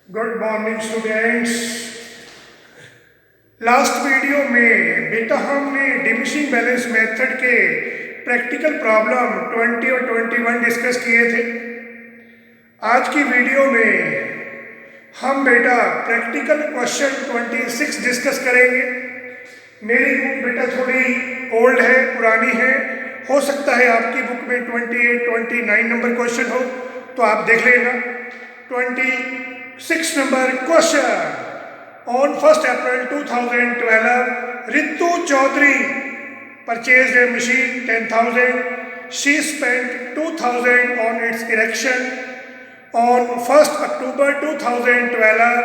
Good morning students. Last video में बेटा हमने डिमिनिशिंग बैलेंस मेथड के प्रैक्टिकल प्रॉब्लम 20 और 21 डिस्कस किए थे। आज की वीडियो में हम बेटा प्रैक्टिकल क्वेश्चन 26 डिस्कस करेंगे। मेरी बुक बेटा थोड़ी ओल्ड है, पुरानी है, हो सकता है आपकी बुक में 28, 29 नंबर क्वेश्चन हो, तो आप देख लेना। 26 number question. On 1st April 2012, Ritu Chaudhary purchased a machine 10,000. She spent 2,000 on its erection. On 1st October 2012,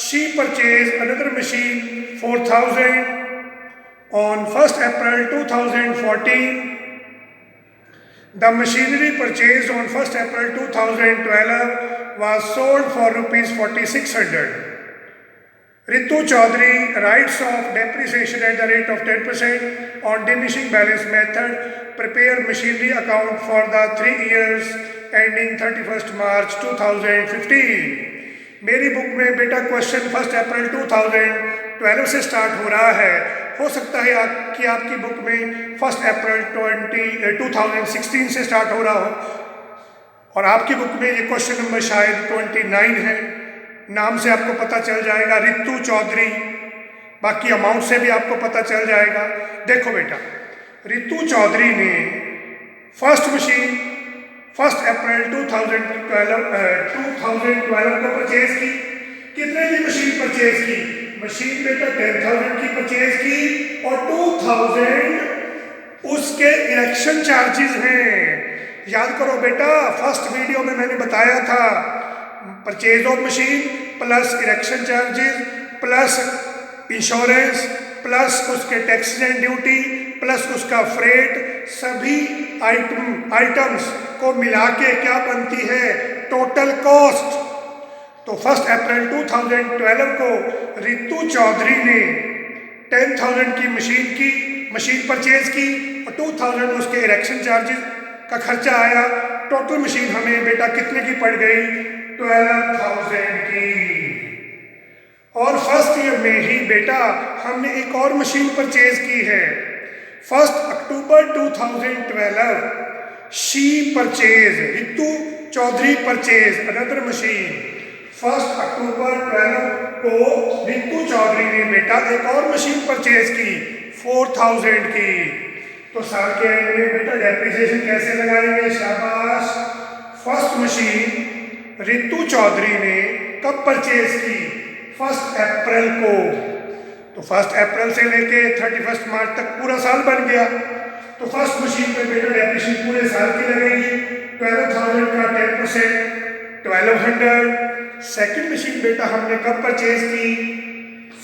she purchased another machine 4,000. On 1st April 2014, the machinery purchased on 1st April 2012 was sold for rupees 4,600. Ritu Chaudhary writes of depreciation at the rate of 10% on diminishing balance method. Prepare machinery account for the 3 years ending 31st March 2015. मेरी book में बेटा question 1 अप्रैल 2012 से start हो रहा है। हो सकता है कि आपकी बुक में 1 अप्रैल 2016 से स्टार्ट हो रहा हो और आपकी बुक में ये क्वेश्चन नंबर शायद 29 है। नाम से आपको पता चल जाएगा रितु चौधरी, बाकी अमाउंट से भी आपको पता चल जाएगा। देखो बेटा, रितु चौधरी ने फर्स्ट मशीन 1 अप्रैल 2012 को परचेज की। कितने की मशीन परचेज की? मशीन बेटा 10,000 की परचेज की और 2,000 उसके इरेक्शन चार्जेस हैं। याद करो बेटा, फर्स्ट वीडियो में मैंने बताया था purchase of machine plus erection charges plus insurance plus उसके टैक्स एंड ड्यूटी प्लस उसका फ्रेट, सभी आइटम्स को मिला के क्या बनती है टोटल कॉस्ट। तो 1 अप्रैल 2012 को रितु चौधरी ने 10,000 की मशीन परचेज की और 2,000 उसके इरेक्शन चार्जेस का खर्चा आया। टोटल मशीन हमें बेटा कितने की पड़ गई? 12,000 की। और फर्स्ट ईयर में ही बेटा हमने एक और मशीन परचेज की है। 1 October 2012 she purchase, Ritu Chaudhary purchase another machine. 1 October 12 को रितु चौधरी ने बेटा एक और मशीन परचेज की 4,000 की। तो साल के एंड में बेटा डेप्रिसिएशन कैसे लगाएंगे? शाबाश। फर्स्ट मशीन रितु चौधरी ने कब परचेज की? 1 अप्रैल को। तो 1 अप्रैल से लेके 31 मार्च तक पूरा साल बन गया। तो फर्स्ट मशीन पे बेटा डेप्रिसिएशन पूरे साल की लगेगी। 12,000 का 10% 1,200। सेकेंड मशीन बेटा हमने कब परचेज की?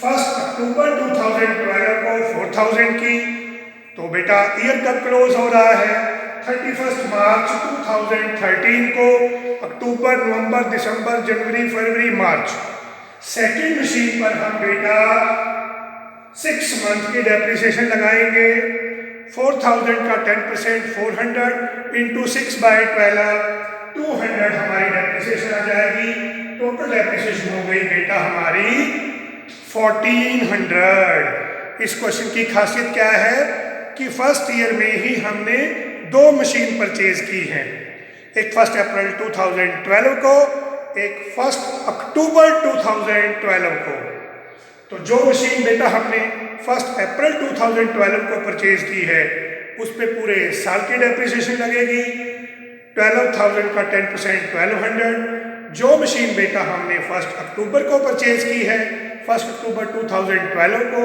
1 अक्टूबर 2012 को 4,000 की। तो बेटा ईयर कब क्लोज हो रहा है? 31 मार्च 2013 को। अक्टूबर, नवंबर, दिसंबर, जनवरी, फरवरी, मार्च। सेकेंड मशीन पर हम बेटा 6 मंथ की डेप्रिसिएशन लगाएंगे। 4,000 का 10% 400 इंटू 6/12 200 हमारी डेप्रिसिएशन आ जाएगी। टोटल डेप्रिसिएशन हो गई बेटा हमारी 1,400। इस क्वेश्चन की खासियत क्या है कि फर्स्ट ईयर में ही हमने 2 मशीन परचेज की हैं, एक 1 अप्रैल 2012 को, एक 1 अक्टूबर 2012 को। तो जो मशीन बेटा हमने 1 अप्रैल 2012 को परचेज की है उस पे पूरे साल की डेप्रिसिएशन लगेगी। 12,000 का 10% 1,200। जो मशीन बेटा हमने 1 अक्टूबर को परचेज की है 1 अक्टूबर 2012 को,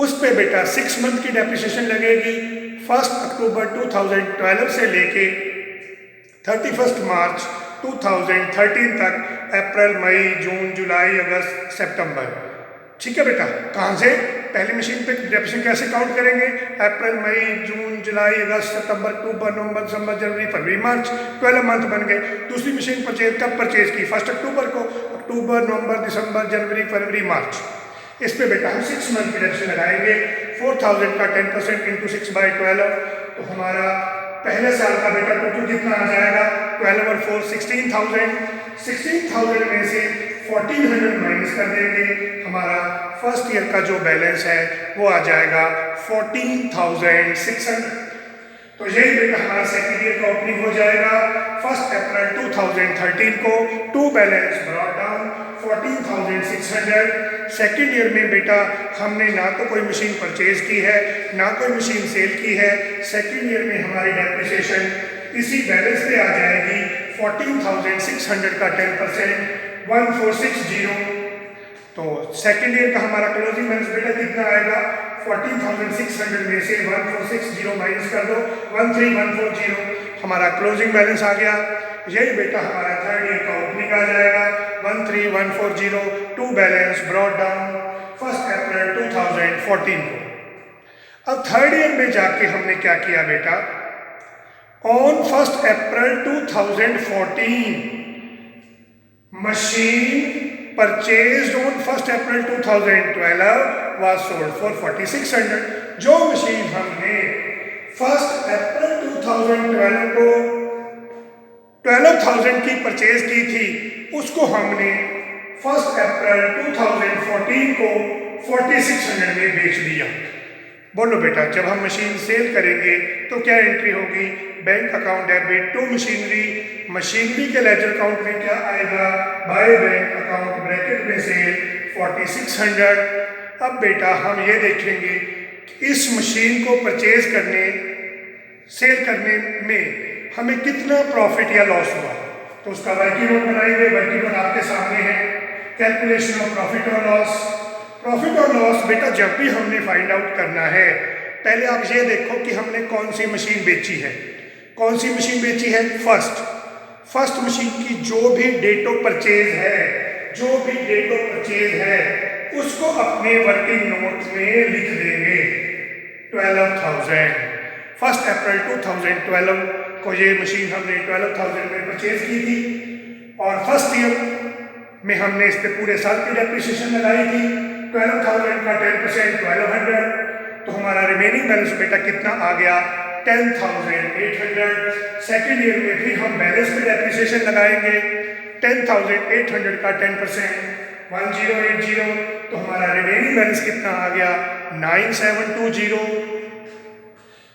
उस पे बेटा 6 मंथ की डेप्रिसिएशन लगेगी। 1 अक्टूबर 2012 से लेके 31 मार्च 2013 तक, अप्रैल, मई, जून, जुलाई, अगस्त, सितंबर। ठीक है बेटा। कहाँ से? पहली मशीन पे डेप्रिसिएशन कैसे काउंट करेंगे? अप्रैल, मई, जून, जुलाई, अगस्त, सितंबर, अक्टूबर, नवंबर, दिसंबर, जनवरी, फरवरी, मार्च। 12 मंथ बन गए। दूसरी मशीन कब परचेज की? 1 अक्टूबर को। अक्टूबर, नवंबर, दिसंबर, जनवरी, फरवरी, मार्च। इस पे बेटा हम 6 मंथ की डेप्रिसिएशन लगाएंगे। 4,000 का 10% इंटू 6/12 तो हमारा पहले साल का बेटा टोटल कितना आ जाएगा, 12 और 4 16,000। 16,000 में से 1400 माइनस कर देंगे, हमारा फर्स्ट ईयर का जो बैलेंस है वो आ जाएगा 14,600। तो यही बेटा हमारा सेकेंड ईयर का ओपनिंग हो जाएगा 1 अप्रैल 2013 को। To balance brought down 14,600। Second year में बेटा हमने ना तो कोई मशीन परचेज की है ना कोई मशीन सेल की है। सेकेंड ईयर में हमारी डेप्रिसिएशन इसी बैलेंस पे आ जाएगी 14,600 का 10% 1460। तो सेकेंड ईयर का हमारा क्लोजिंग बैलेंस बेटा कितना आएगा, 14,600 में से 1460 माइनस कर दो 13,140, हमारा क्लोजिंग बैलेंस आ गया। यही बेटा हमारा थर्ड ईयर का ओपनिंग आ जाएगा 13,140। टू बैलेंस ब्रॉट डाउन 1 अप्रैल 2014 को। अब थर्ड ईयर में जाके हमने क्या किया बेटा, on 1 April 2014 machine purchased on 1 April 2012 was sold for 4,600। जो मशीन हमने 1 अप्रैल 2012 को 12,000 की परचेज की थी उसको हमने 1 अप्रैल 2014 को 4,600 में बेच दिया। बोलो बेटा, जब हम मशीन सेल करेंगे तो क्या एंट्री होगी, bank account debit to machinery. Machinery के लेजर अकाउंट में क्या आएगा, बाय बैंक अकाउंट ब्रैकेट में सेल 4,600। अब बेटा हम ये देखेंगे कि इस मशीन को परचेज करने सेल करने में हमें कितना प्रॉफिट या लॉस हुआ, तो उसका वर्किंग नोट बनाएंगे। वर्किंग नोट आपके सामने है, कैलकुलेशन ऑफ प्रॉफिट और लॉस। प्रॉफिट और लॉस बेटा जब भी हमने फाइंड आउट करना है, पहले आप ये देखो कि हमने कौन सी मशीन बेची है। कौन सी मशीन बेची है, फर्स्ट मशीन की जो भी डेट ऑफ परचेज है, जो भी डेट ऑफ परचेज है उसको अपने वर्किंग नोट में लिख देंगे 12,000। 1 अप्रैल 2012 को ये मशीन हमने 12,000 में परचेज की थी और फर्स्ट ईयर में हमने इस पे पूरे साल की डेप्रिसिएशन लगाई थी। 12,000 का 10% 1,200, तो हमारा रिमेनिंग बैलेंस बेटा कितना आ गया, 10,800। सेकेंड ईयर में भी हम बैलेंस पे डेप्रिसिएशन लगाएंगे 10,800 का 10% 1080, तो हमारा रिमेनिंग बैलेंस कितना आ गया, 9,720।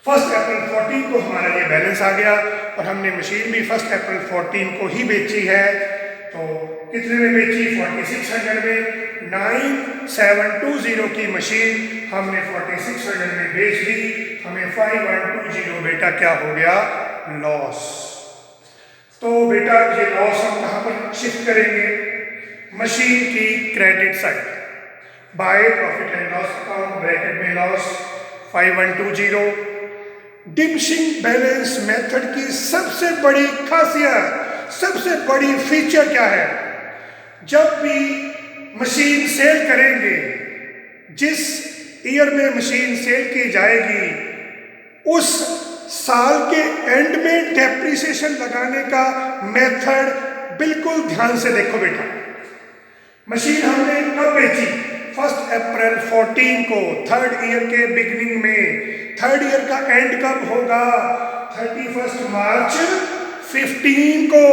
1 अप्रैल 14 को हमारा ये बैलेंस आ गया और हमने मशीन भी 1 अप्रैल 14 को ही बेची है। तो कितने में बेची, 4,600 में। 9,720 की मशीन हमने 4,600 में बेच दी, हमें 5,120 बेटा क्या हो गया, लॉस। तो बेटा ये लॉस हम कहाँ पर शिफ्ट करेंगे, मशीन की credit side, by profit and loss account bracket में लॉस 5,120। डिमिनिशिंग बैलेंस मेथड की सबसे बड़ी खासियत, सबसे बड़ी फीचर क्या है, जब भी मशीन सेल करेंगे, जिस ईयर में मशीन सेल की जाएगी उस साल के एंड में डेप्रिसिएशन लगाने का मेथड बिल्कुल ध्यान से देखो बेटा। मशीन हमने कब बेची, 1 अप्रैल 14 को, थर्ड ईयर के बिगिनिंग में। थर्ड ईयर का एंड कब होगा, 31 मार्च 15 को।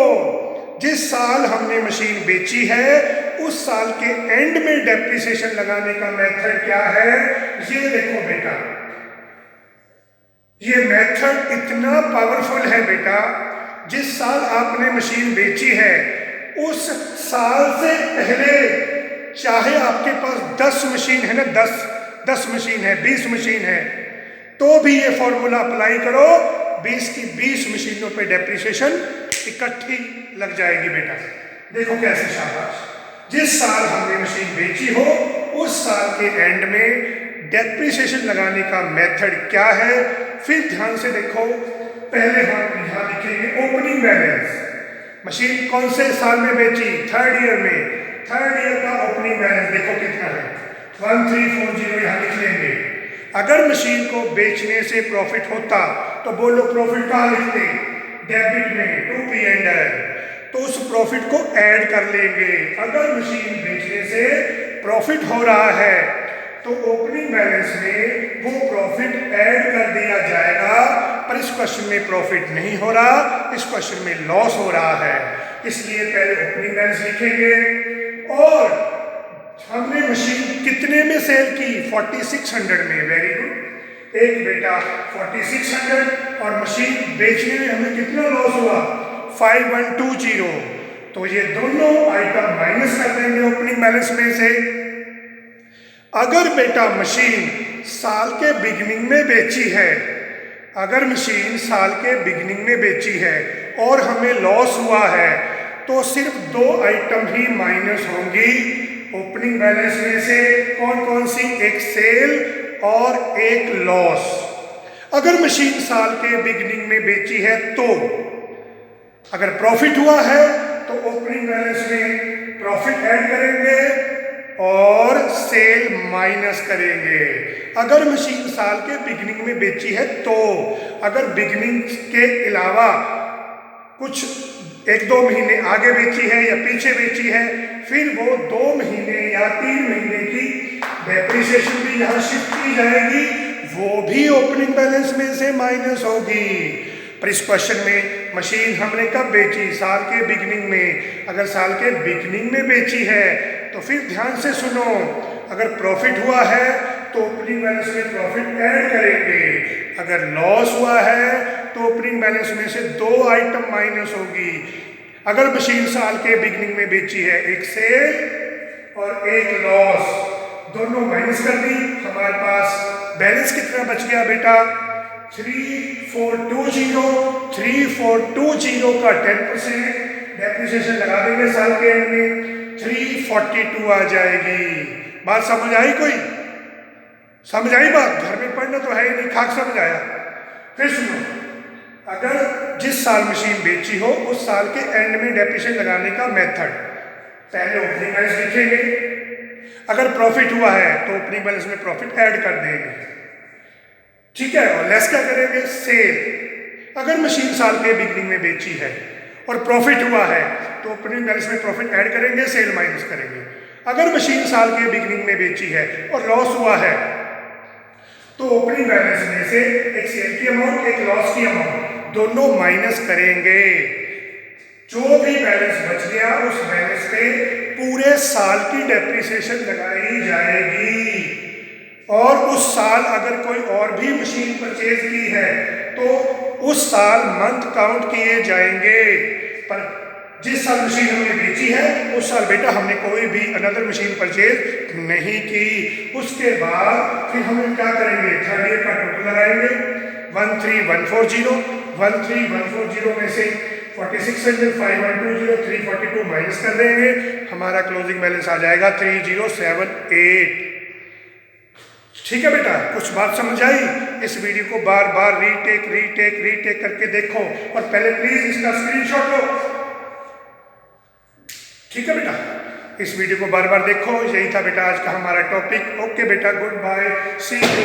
जिस साल हमने मशीन बेची है उस साल के एंड में डेप्रिसिएशन लगाने का मेथड क्या है, ये देखो बेटा। ये मेथड इतना पावरफुल है बेटा, जिस साल आपने मशीन बेची है उस साल से पहले, चाहे आपके पास 10 मशीन है ना, 10 मशीन है, 20 मशीन है, तो भी ये फॉर्मूला अप्लाई करो, 20 की 20 मशीनों पे डेप्रिसिएशन इकट्ठी लग जाएगी बेटा। देखो कैसे, शाबाश। जिस साल हमने मशीन बेची हो उस साल के एंड में डेप्रिसिएशन लगाने का मेथड क्या है, फिर ध्यान से देखो। पहले हम यहाँ लिखेंगे ओपनिंग बैलेंस। मशीन कौन से साल में बेची, थर्ड ईयर में। थर्ड ईयर का ओपनिंग बैलेंस देखो कितना है, 1340 यहाँ लिख लेंगे। अगर मशीन को बेचने से प्रॉफिट होता तो बोलो प्रॉफिट कहाँ लिखते, डेबिट में, टू पी एंड एल, तो उस प्रॉफिट को ऐड कर लेंगे। अगर मशीन बेचने से प्रॉफिट हो रहा है तो ओपनिंग बैलेंस में वो प्रॉफिट ऐड कर दिया जाएगा पर इस क्वेश्चन में प्रॉफिट नहीं हो रहा, इस क्वेश्चन में लॉस हो रहा है। इसलिए पहले ओपनिंग बैलेंस लिखेंगे और हमने मशीन कितने में सेल की, 4600 में। वेरी गुड, एक बेटा 4600 और मशीन बेचने में हमें कितना लॉस हुआ, 5120। तो ये दोनों आइटम माइनस कर देंगे ओपनिंग बैलेंस में से। अगर बेटा मशीन साल के बिगिनिंग में बेची है, अगर मशीन साल के बिगिनिंग में बेची है और हमें लॉस हुआ है, तो सिर्फ दो आइटम ही माइनस होंगी ओपनिंग बैलेंस में से। कौन कौन सी, एक सेल और एक लॉस। अगर मशीन साल के बिगिनिंग में बेची है तो अगर प्रॉफिट हुआ है तो ओपनिंग बैलेंस में प्रॉफिट ऐड करेंगे और सेल माइनस करेंगे। अगर मशीन साल के बिगिनिंग में बेची है तो, अगर बिगिनिंग के अलावा कुछ 1-2 महीने आगे बेची है या पीछे बेची है, फिर वो 2 महीने या 3 महीने की डेप्रिसिएशन भी यहाँ शिफ्ट की जाएगी, वो भी ओपनिंग बैलेंस में से माइनस होगी। पर इस क्वेश्चन में मशीन हमने कब बेची, साल के बिगिनिंग में। अगर साल के बिगिनिंग में बेची है तो फिर ध्यान से सुनो, अगर प्रॉफिट हुआ है तो ओपनिंग बैलेंस में प्रॉफिट ऐड करेंगे, अगर लॉस हुआ है तो ओपनिंग बैलेंस में से 2 आइटम माइनस होगी। अगर मशीन साल के बिगिनिंग में बेची है, एक सेल और एक लॉस, दोनों माइनस कर दी, हमारे पास बैलेंस कितना बच गया बेटा, 3420। 3420 का 10% डेप्रिसिएशन लगा देंगे साल के एंड में, 342 आ जाएगी। बात समझ आई, कोई समझ आई बात? घर में पढ़ना तो है ही नहीं, खाक समझ आया। फिर सुनो, अगर जिस साल मशीन बेची हो उस साल के एंड में डेप्रिसिएशन लगाने का मेथड, पहले ओपनिंग बैलेंस लिखेंगे, अगर प्रॉफिट हुआ है तो ओपनिंग बैलेंस में प्रॉफिट ऐड कर देंगे, ठीक है, और लेस क्या करेंगे, सेल। अगर मशीन साल के बिगिनिंग में बेची है और प्रॉफिट हुआ है तो ओपनिंग बैलेंस में प्रॉफिट ऐड करेंगे, सेल माइनस करेंगे। अगर मशीन साल के बिगिनिंग में बेची है और लॉस हुआ है तो ओपनिंग बैलेंस में से एक सेल की अमाउंट, एक लॉस की अमाउंट, दोनों माइनस करेंगे। जो भी बैलेंस बच गया उस बैलेंस पे पूरे साल की डेप्रिसिएशन लगाई जाएगी। और उस साल अगर कोई और भी मशीन परचेज की है तो उस साल मंथ काउंट किए जाएंगे। पर जिस साल मशीन हमने बेची है उस साल बेटा हमने कोई भी अनदर मशीन परचेज नहीं की। उसके बाद फिर हम क्या करेंगे, थर्ड ईयर का टोटल लगाएंगे, 13140। 13140 में से 4600, 5120, 342 माइनस कर देंगे, हमारा क्लोजिंग बैलेंस आ जाएगा 3078। ठीक है बेटा, कुछ बात समझ आई? इस वीडियो को बार बार रीटेक करके देखो और पहले प्लीज इसका स्क्रीनशॉट लो। ठीक है बेटा, इस वीडियो को बार बार देखो। यही था बेटा आज का हमारा टॉपिक। ओके बेटा, गुड बाय, सी यू।